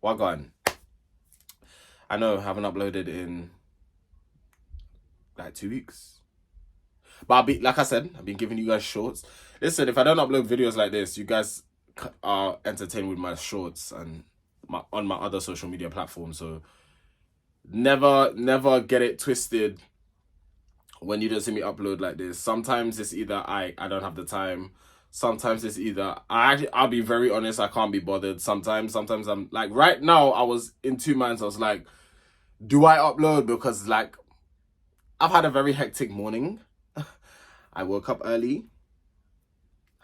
Wagwan. I know I haven't uploaded in like 2 weeks. But like I said, I've been giving you guys shorts. Listen, if I don't upload videos like this, you guys are entertained with my shorts and on my other social media platforms. So never get it twisted when you don't see me upload like this. Sometimes it's either I don't have the time. Sometimes it's either I'll be very honest, I can't be bothered. Sometimes I'm like, right now I was in two minds. I was like, do I upload? Because like I've had a very hectic morning. I woke up early,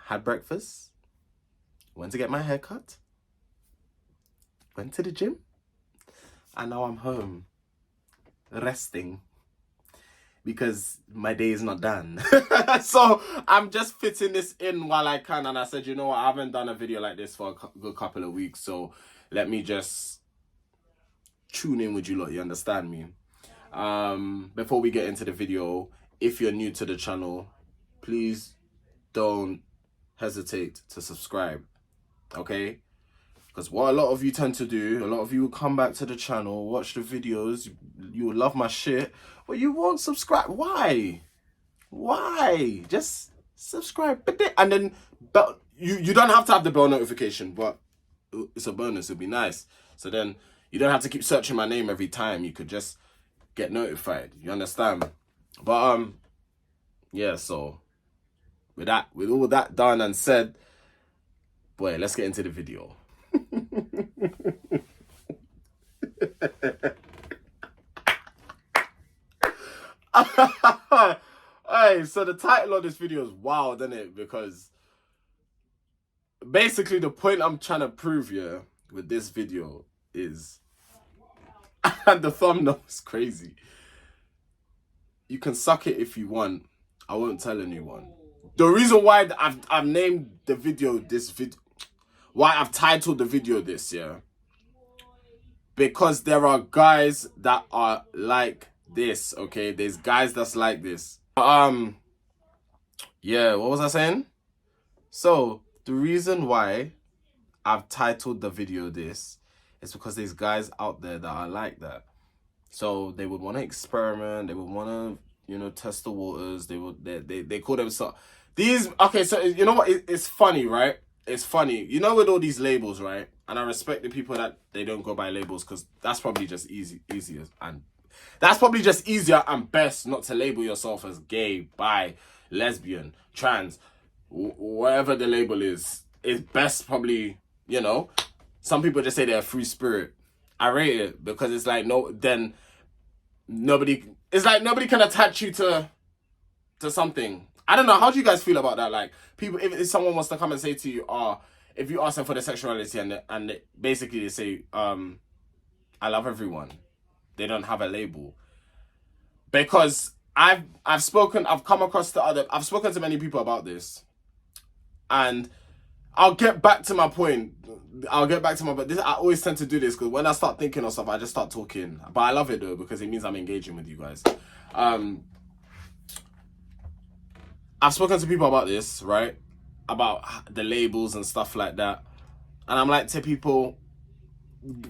had breakfast, went to get my hair cut, went to the gym, and now I'm home resting because my day is not done. So I'm just fitting this in while I can. And I said, you know what, I haven't done a video like this for a good couple of weeks. So let me just tune in with you lot, you understand me? Before we get into the video, if you're new to the channel, please don't hesitate to subscribe, okay? Because what a lot of you tend to do, a lot of you will come back to the channel, watch the videos, you will love my shit, but you won't subscribe. Why? Just subscribe. And then you don't have to have the bell notification, but it's a bonus. It'll be nice. So then you don't have to keep searching my name every time. You could just get notified. You understand? But yeah, so with all that done and said, boy, let's get into the video. Hey, so the title of this video is wild, isn't it? Because basically the point I'm trying to prove here with this video is, and the thumbnail is crazy, you can suck it if you want. I won't tell anyone. The reason why I've named the video why I've titled the video this, yeah, because there are guys that are like this, okay? There's guys that's like this. Yeah, what was I saying? So the reason why I've titled the video this is because there's guys out there that are like that. So they would want to experiment, they would want to, you know, test the waters. They call themselves these. Okay, so you know what? It's funny, right? It's funny, you know, with all these labels, right? And I respect the people that they don't go by labels, because that's probably just easier, and that's probably just easier and best not to label yourself as gay, bi, lesbian, trans, whatever the label is. It's best probably, you know. Some people just say they're a free spirit. I rate it because it's like nobody can attach you to something. I don't know. How do you guys feel about that? Like, people, if someone wants to come and say to you, if you ask them for their sexuality and basically they say, I love everyone, they don't have a label. Because I've spoken to many people about this, and I'll get back to my point. But I always tend to do this because when I start thinking of stuff, I just start talking. But I love it though, because it means I'm engaging with you guys. I've spoken to people about this, right? About the labels and stuff like that. And I'm like to people,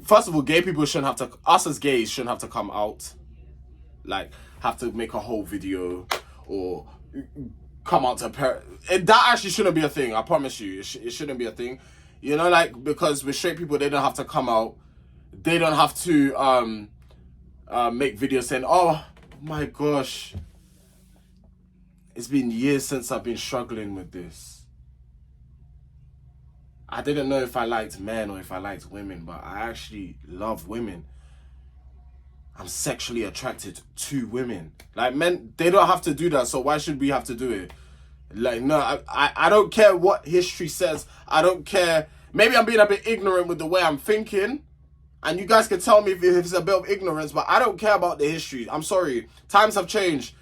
first of all, gay people shouldn't have to, us as gays shouldn't have to come out, like have to make a whole video or come out to that actually shouldn't be a thing. I promise you, it shouldn't be a thing. You know, like, because with straight people, they don't have to come out. They don't have to make videos saying, oh my gosh, it's been years since I've been struggling with this. I didn't know if I liked men or if I liked women, but I actually love women. I'm sexually attracted to women. Like, men, they don't have to do that, so why should we have to do it? Like, no, I don't care what history says. I don't care. Maybe I'm being a bit ignorant with the way I'm thinking, and you guys can tell me if it's a bit of ignorance, but I don't care about the history. I'm sorry. Times have changed.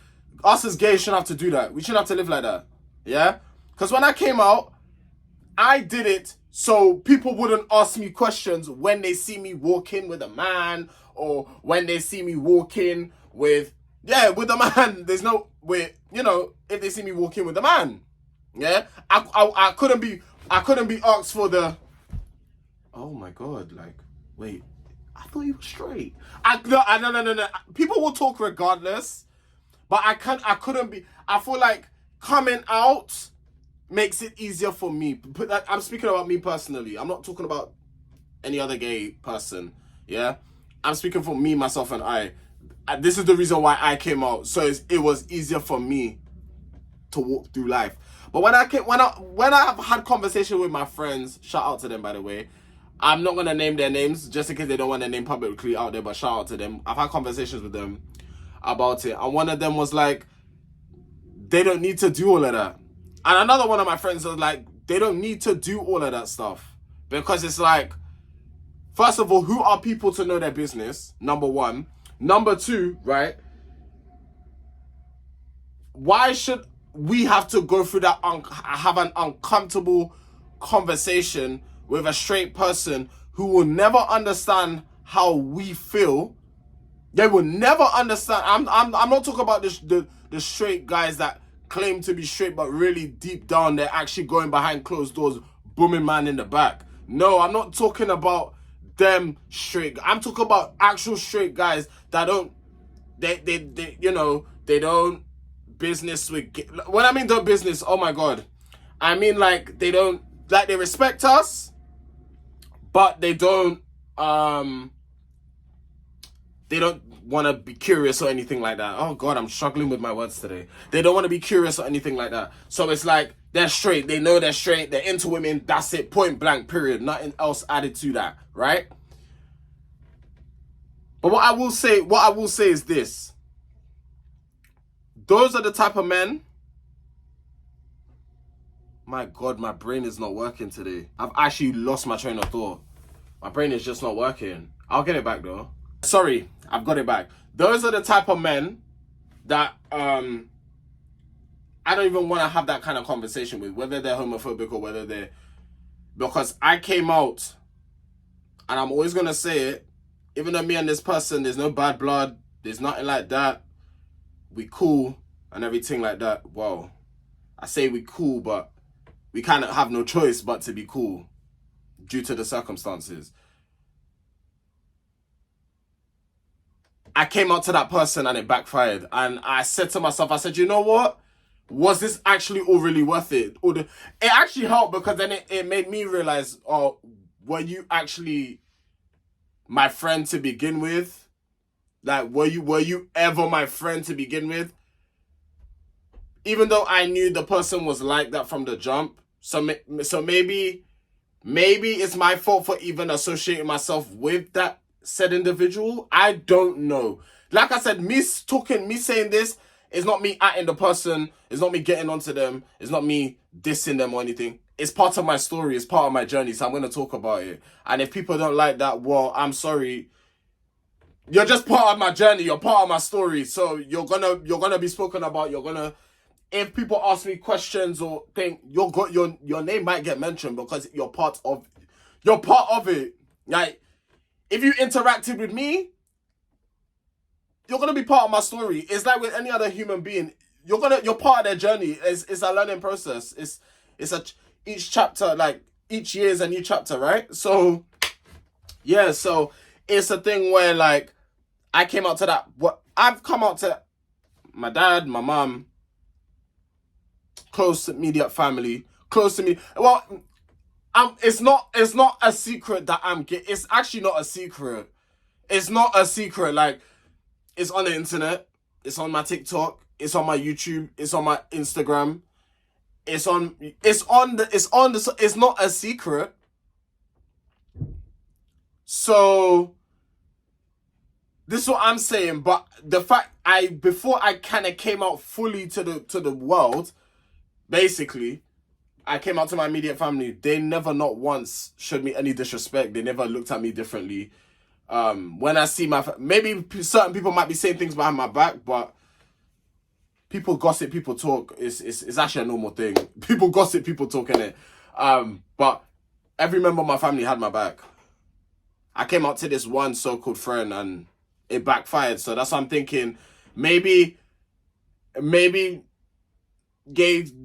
Us as gays shouldn't have to do that. We shouldn't have to live like that. Yeah? Because when I came out, I did it so people wouldn't ask me questions when they see me walk in with a man, or when they see me walk in with a man. There's no way, you know, if they see me walk in with a man. Yeah? I couldn't be asked for the, oh my God, like, wait, I thought you were straight. No. People will talk regardless, but I couldn't be. I feel like coming out makes it easier for me. I'm speaking about me personally. I'm not talking about any other gay person. Yeah, I'm speaking for me, myself, and I. This is the reason why I came out. So it was easier for me to walk through life. But when I've had conversation with my friends, shout out to them, by the way. I'm not gonna name their names just in case they don't want their name publicly out there, but shout out to them. I've had conversations with them about it, and one of them was like, they don't need to do all of that. And another one of my friends was like, they don't need to do all of that stuff. Because it's like, first of all, who are people to know their business? Number one. Number two, right? Why should we have to go through that, have an uncomfortable conversation with a straight person who will never understand how we feel? They will never understand. I'm not talking about the straight guys that claim to be straight, but really deep down they're actually going behind closed doors, booming man in the back. No, I'm not talking about them straight. I'm talking about actual straight guys that don't, they they don't business with, when I mean don't business, oh my god, I mean like they don't, like they respect us, but they don't want to be curious or anything like that. Oh god, I'm struggling with my words today. They don't want to be curious or anything like that. So it's like they're straight, they know they're straight, they're into women, that's it, point blank, period, nothing else added to that, right? But what I will say is this: those are the type of men. My god, my brain is not working today. I've actually lost my train of thought. My brain is just not working. I'll get it back though. Sorry, I've got it back. Those are the type of men that I don't even want to have that kind of conversation with, whether they're homophobic or whether they're, because I came out, and I'm always gonna say it, even though me and this person, there's no bad blood, there's nothing like that, we cool and everything like that. Well, I say we cool, but we kind of have no choice but to be cool due to the circumstances. I came out to that person and it backfired. And I said to myself, I said, you know what? Was this actually all really worth it? It actually helped, because then it made me realize, oh, were you actually my friend to begin with? Like, were you ever my friend to begin with? Even though I knew the person was like that from the jump. So maybe it's my fault for even associating myself with that said individual. I don't know. Like I said, me saying this is not me atting the person. It's not me getting onto them. It's not me dissing them or anything. It's part of my story. It's part of my journey. So I'm going to talk about it. And if people don't like that, well, I'm sorry. You're just part of my journey. You're part of my story. So you're gonna be spoken about. If people ask me questions or think, your name might get mentioned because you're part of it. Like, if you interacted with me, you're gonna be part of my story. It's like with any other human being. You're part of their journey. It's a learning process. Each chapter, like each year is a new chapter, right? So yeah, so it's a thing where like I came out to that. What I've come out to my dad, my mom, close immediate family, close to me. Well, it's not a secret that I'm gay. It's actually not a secret. It's not a secret. Like, it's on the internet. It's on my TikTok. It's on my YouTube. It's on my Instagram. It's not a secret. So this is what I'm saying. But the fact before I kind of came out fully to the world, basically, I came out to my immediate family. They never, not once, showed me any disrespect. They never looked at me differently. When I see maybe certain people might be saying things behind my back, but people gossip, people talk. It's actually a normal thing. People gossip, people talk, innit? But every member of my family had my back. I came out to this one so-called friend and it backfired. So that's what I'm thinking. Maybe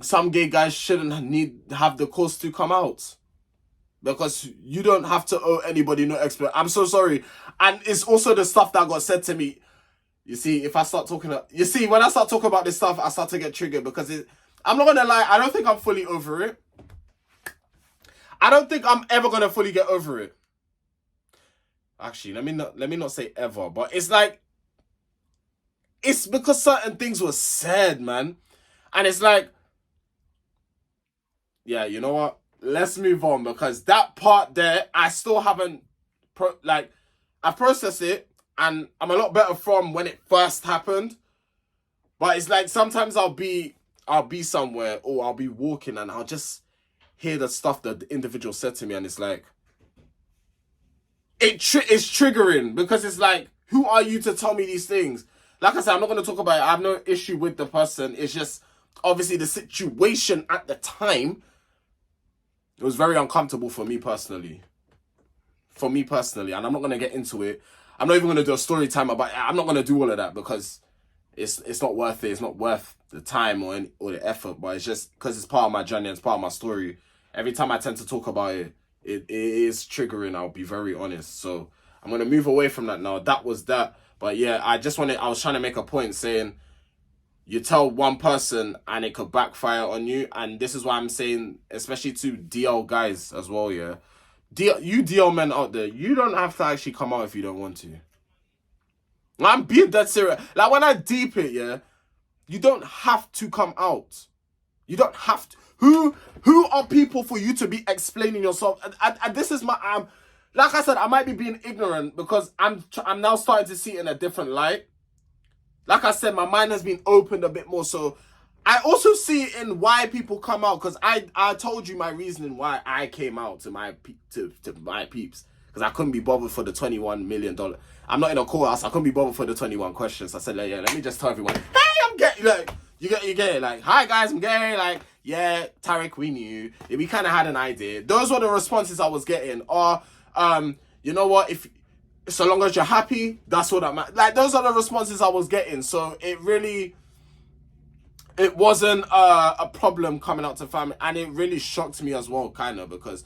some gay guys shouldn't have the cause to come out. because you don't have to owe anybody no explanation. I'm so sorry. And it's also the stuff that got said to me. You see, if I start talking, when I start talking about this stuff, I start to get triggered because I'm not gonna lie, I don't think I'm fully over it. I don't think I'm ever gonna fully get over it. Actually, let me not say ever, but it's like, it's because certain things were said, man. And it's like, yeah, you know what? Let's move on, because that part there, I still haven't, I processed it, and I'm a lot better from when it first happened. But it's like, sometimes I'll be somewhere, or I'll be walking, and I'll just hear the stuff that the individual said to me, and it's like, it's triggering, because it's like, who are you to tell me these things? Like I said, I'm not going to talk about it. I have no issue with the person. It's just, obviously, the situation at the time, it was very uncomfortable for me personally. And I'm not going to get into it. I'm not even going to do a story time about it. I'm not going to do all of that, because it's not worth it. It's not worth the time or the effort. But it's just because it's part of my journey and it's part of my story. Every time I tend to talk about it, it is triggering. I'll be very honest. So I'm going to move away from that now. That was that. But yeah, I was trying to make a point saying, you tell one person and it could backfire on you. And this is why I'm saying, especially to DL guys as well, yeah. You DL men out there, you don't have to actually come out if you don't want to. I'm being that serious. Like, when I deep it, yeah, you don't have to come out. You don't have to. Who are people for you to be explaining yourself? And this is like I said, I might be being ignorant, because I'm now starting to see it in a different light. Like I said, my mind has been opened a bit more, so I also see it in why people come out, because I told you my reasoning why I came out to my peeps, because I couldn't be bothered for the $21 million. I'm not in a courthouse. I couldn't be bothered for the 21 questions. I said, like, yeah, let me just tell everyone, hey, I'm gay. Like, you get it. Like, hi guys, I'm gay. Like, yeah, Tarek, we knew. We kind of had an idea. Those were the responses I was getting. Or, you know what? So long as you're happy, that's what I'm at. Like, those are the responses I was getting. So it wasn't a problem coming out to family. And it really shocked me as well, kind of, because,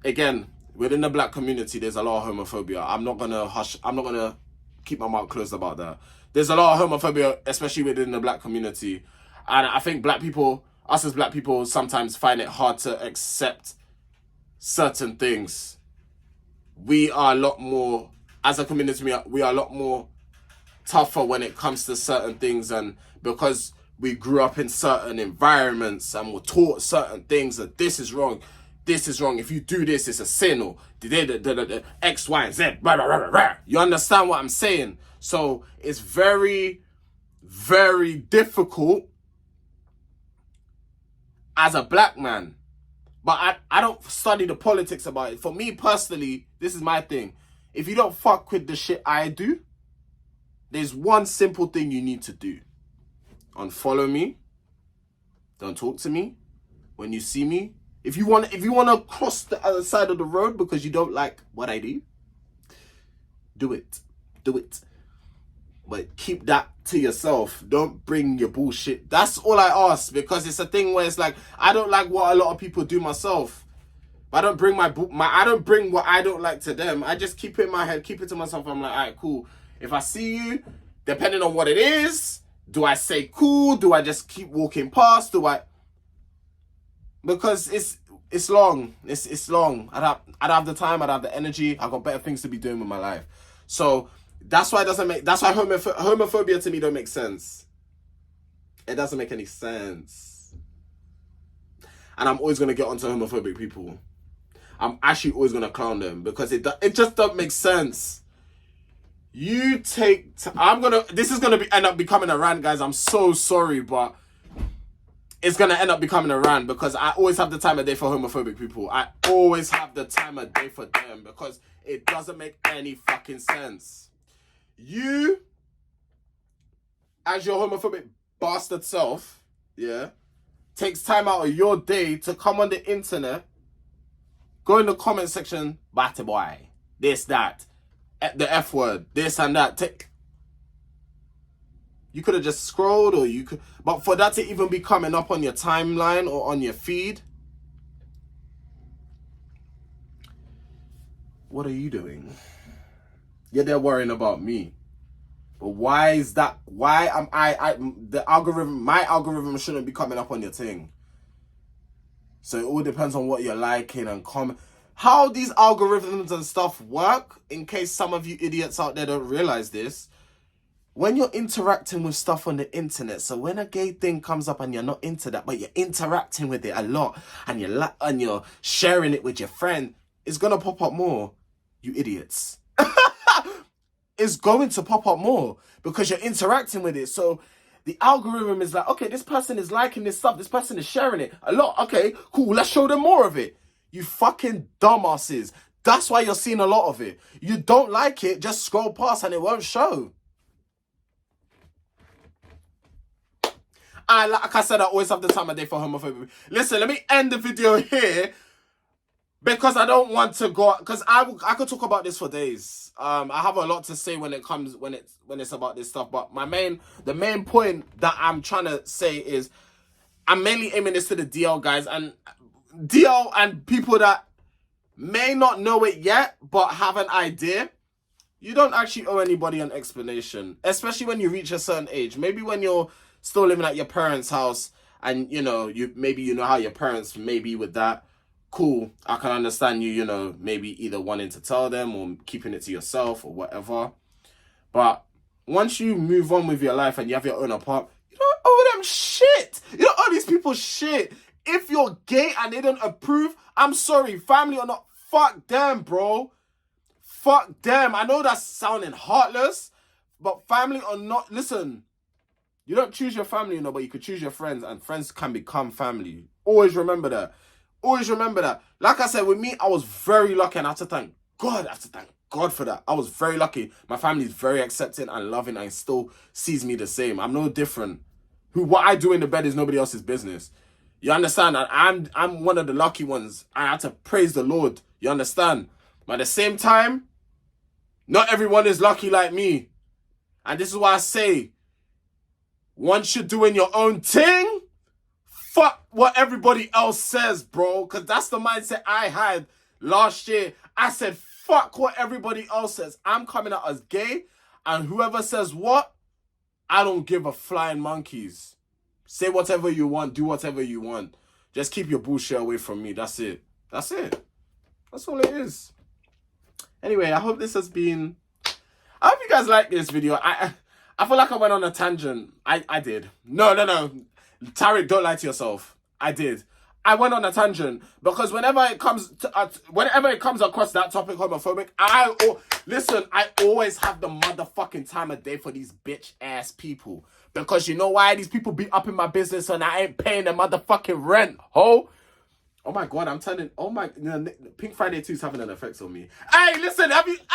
again, within the black community, there's a lot of homophobia. I'm not going to keep my mouth closed about that. There's a lot of homophobia, especially within the black community. And I think us as black people, sometimes find it hard to accept certain things. We are a lot more, as a community, we are a lot more tougher when it comes to certain things, and because we grew up in certain environments and were taught certain things, that this is wrong, if you do this, it's a sin, or X, Y, and Z, blah, blah, blah, blah. You understand what I'm saying? So it's very, very difficult as a black man. But I don't study the politics about it. For me personally, this is my thing. If you don't fuck with the shit I do, there's one simple thing you need to do. Unfollow me. Don't talk to me. When you see me, if you want to cross the other side of the road because you don't like what I do, do it. But keep that to yourself. Don't bring your bullshit. That's all I ask, because it's a thing where it's like, I don't like what a lot of people do myself. I don't bring I don't bring what I don't like to them. I just keep it in my head, keep it to myself. I'm like, all right, cool. If I see you, depending on what it is, do I say cool? Do I just keep walking past? Because it's long. It's long. I'd have the time. I'd have the energy. I've got better things to be doing with my life. So that's why homophobia to me don't make sense. It doesn't make any sense. And I'm always gonna get onto homophobic people. I'm actually always gonna clown them, because it just doesn't make sense. This is gonna end up becoming a rant, guys. I'm so sorry, but it's gonna end up becoming a rant, because I always have the time of day for homophobic people. I always have the time of day for them, because it doesn't make any fucking sense. You, as your homophobic bastard self, yeah, takes time out of your day to come on the internet, go in the comment section, batty boy, this, that, the F word, this and that. You could have just scrolled, but for that to even be coming up on your timeline or on your feed, what are you doing? Yeah, they're worrying about me. But why is that? Why am the algorithm, my algorithm shouldn't be coming up on your thing. So it all depends on what you're liking and comment. How these algorithms and stuff work, in case some of you idiots out there don't realize this, when you're interacting with stuff on the internet, so when a gay thing comes up and you're not into that, but you're interacting with it a lot, and you're sharing it with your friend, it's gonna pop up more, you idiots. It's going to pop up more because you're interacting with it. So the algorithm is like, okay, this person is liking this stuff, this person is sharing it a lot. Okay, cool, let's show them more of it. You fucking dumbasses. That's why you're seeing a lot of it. You don't like it, just scroll past and it won't show. Like I said, I always have the time of day for homophobia. Listen, let me end the video here because I don't want to go, because I could talk about this for days. I have a lot to say when it's about this stuff, but the main point that I'm trying to say is I'm mainly aiming this to the DL guys and DL and people that may not know it yet but have an idea. You don't actually owe anybody an explanation, especially when you reach a certain age. Maybe when you're still living at your parents' house and you know how your parents may be with that. Cool, I can understand you, maybe either wanting to tell them or keeping it to yourself or whatever. But once you move on with your life and you have your own apartment, you don't owe them shit. You don't owe these people shit. If you're gay and they don't approve, I'm sorry, family or not, fuck them, bro. Fuck them. I know that's sounding heartless, but family or not, listen, you don't choose your family, but you could choose your friends, and friends can become family. Always remember that. Always remember that. Like I said, with me, I was very lucky, and I have to thank God for that. I was very lucky. My family is very accepting and loving and still sees me the same. I'm no different. What I do in the bed is nobody else's business. You understand? And I'm one of the lucky ones. I have to praise the Lord. You understand? But at the same time, not everyone is lucky like me. And this is why I say, once you're doing your own thing, fuck what everybody else says, bro. Because that's the mindset I had last year. I said, fuck what everybody else says. I'm coming out as gay. And whoever says what, I don't give a flying monkeys. Say whatever you want. Do whatever you want. Just keep your bullshit away from me. That's it. That's it. That's all it is. Anyway, I hope this has been... I hope you guys like this video. I feel like I went on a tangent. I did. No. Tariq, don't lie to yourself. I did. I went on a tangent because whenever it comes across that topic, homophobic, I always have the motherfucking time of day for these bitch ass people. Because you know why? These people be up in my business and I ain't paying the motherfucking rent, ho. Oh my God, I'm turning. Oh my, Pink Friday 2 is having an effect on me. Hey, listen, have you listened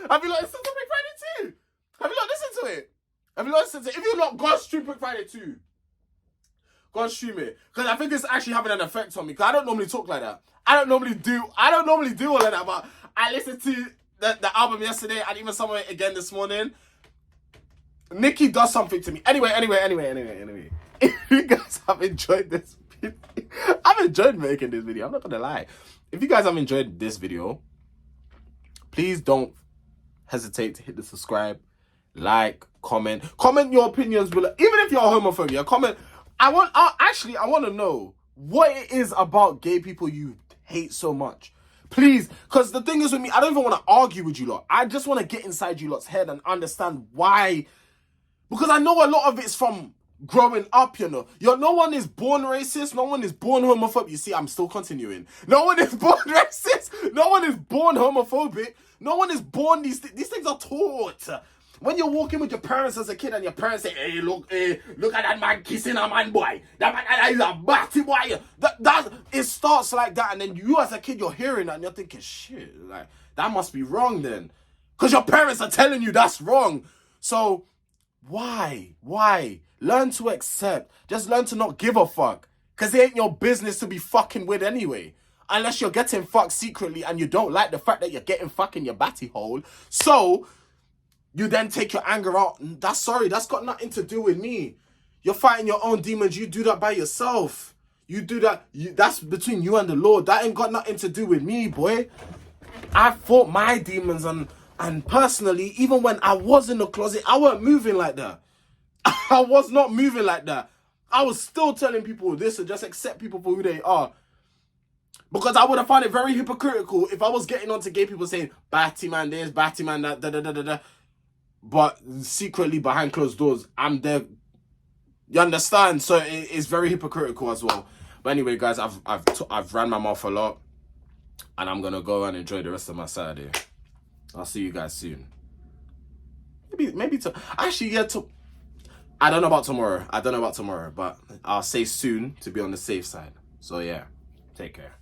to Pink Friday 2? Have you not listened to it? If you not, go stream Pink Friday 2. Go and stream it. Because I think it's actually having an effect on me. Because I don't normally talk like that. I don't normally do all of that. But I listened to the album yesterday and even somewhere again this morning. Nikki does something to me. Anyway. If you guys have enjoyed this video, I've enjoyed making this video. I'm not going to lie. If you guys have enjoyed this video, please don't hesitate to hit the subscribe, like, comment your opinions below. Even if you're homophobia, comment. I want to know what it is about gay people you hate so much. Please, because the thing is with me, I don't even want to argue with you lot. I just want to get inside you lot's head and understand why. Because I know a lot of it's from growing up, no one is born racist. No one is born homophobic. You see, I'm still continuing. No one is born racist. No one is born homophobic. No one is born, these things are taught. When you're walking with your parents as a kid and your parents say, hey, look at that man kissing a man, boy. That man is a batty boy. It starts like that. And then you as a kid, you're hearing that and you're thinking, shit, like, that must be wrong then. Because your parents are telling you that's wrong. So, why? Learn to accept. Just learn to not give a fuck. Because it ain't your business to be fucking with anyway. Unless you're getting fucked secretly and you don't like the fact that you're getting fucked in your batty hole. So... you then take your anger out. That's got nothing to do with me. You're fighting your own demons. You do that by yourself. You do that. That's between you and the Lord. That ain't got nothing to do with me, boy. I fought my demons, and personally, even when I was in the closet, I weren't moving like that. I was not moving like that. I was still telling people this and just accept people for who they are. Because I would have found it very hypocritical if I was getting on to gay people saying, Batty man this, Batty man that, da da da da da. But secretly behind closed doors, I'm there. You understand? So it's very hypocritical as well. But anyway, guys, I've ran my mouth a lot, and I'm gonna go and enjoy the rest of my Saturday. I'll see you guys soon. Maybe to actually, yeah, I don't know about tomorrow. But I'll say soon to be on the safe side. So yeah, take care.